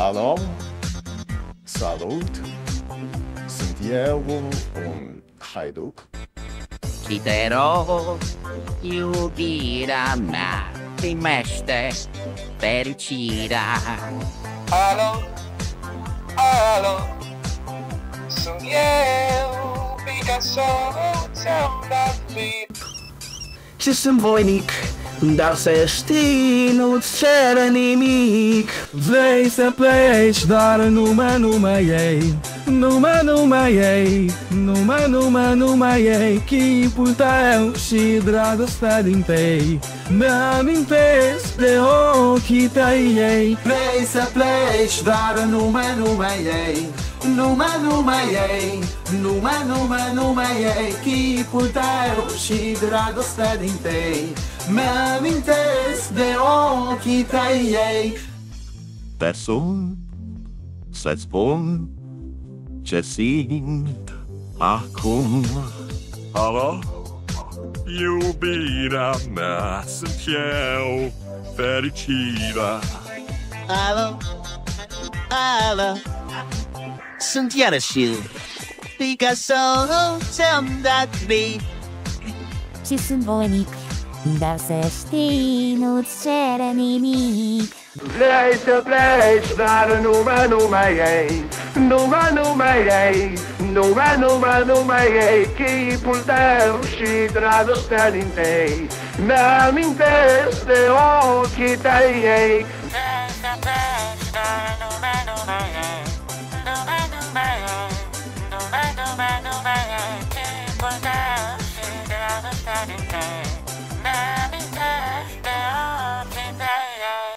Alo, salut, sunt eu, un haiduc. Și te rog, iubirea mea, primește fericirea. Alo, alo, sunt eu, Picasso, ți-am dat beat. Și sunt voinic, dar să știi, nu-ți cere nimic. Vrei să pleci, dar numai ei, numai ei, numai ei, chipul tău și dragostea din tei. Mi-amintesc de ochii tăi ei. Vrei să pleci, dar numai ei, numai ei, numai ei, chipul tău și dragostea din tei. Mi-amintesc de ochii tăi ei. Persun să-ți spun ce simt acum. Alo, iubirea mea, sunt eu, fericirea. Alo, alo, sunt iarăși Picasso, ți-am dat beat. Și sunt voinic, dar să știi, nu-ți cere nimic. Vrei să pleci, dar numai ei, numai ei, numai ei, chipul tău și dragostea din tei. Mi-amintesc de ochii tăi ei. Vrei să pleci, dar numai ei, numai ei, numai ei, chipul tău și dragostea din tei. Mi-amintesc de ochii tăi ei.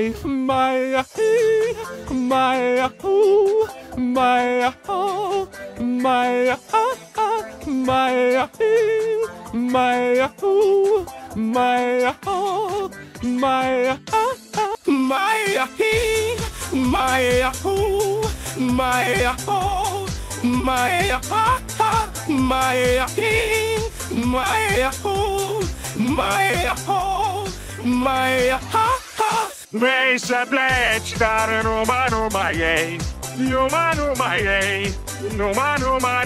Vrei să pleci, dar numai ei, numai ei,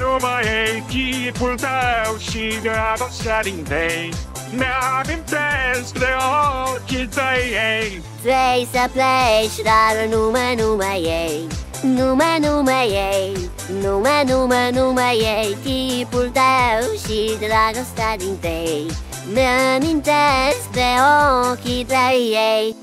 numai ei, chipul tău și dragostea din tei. Mi-amintesc de ochii tăi ei. Vrei să pleci, dar numai ei, numai ei, numai ei, chipul tău și dragostea din tei. Mi-amintesc de ochii tăi ei.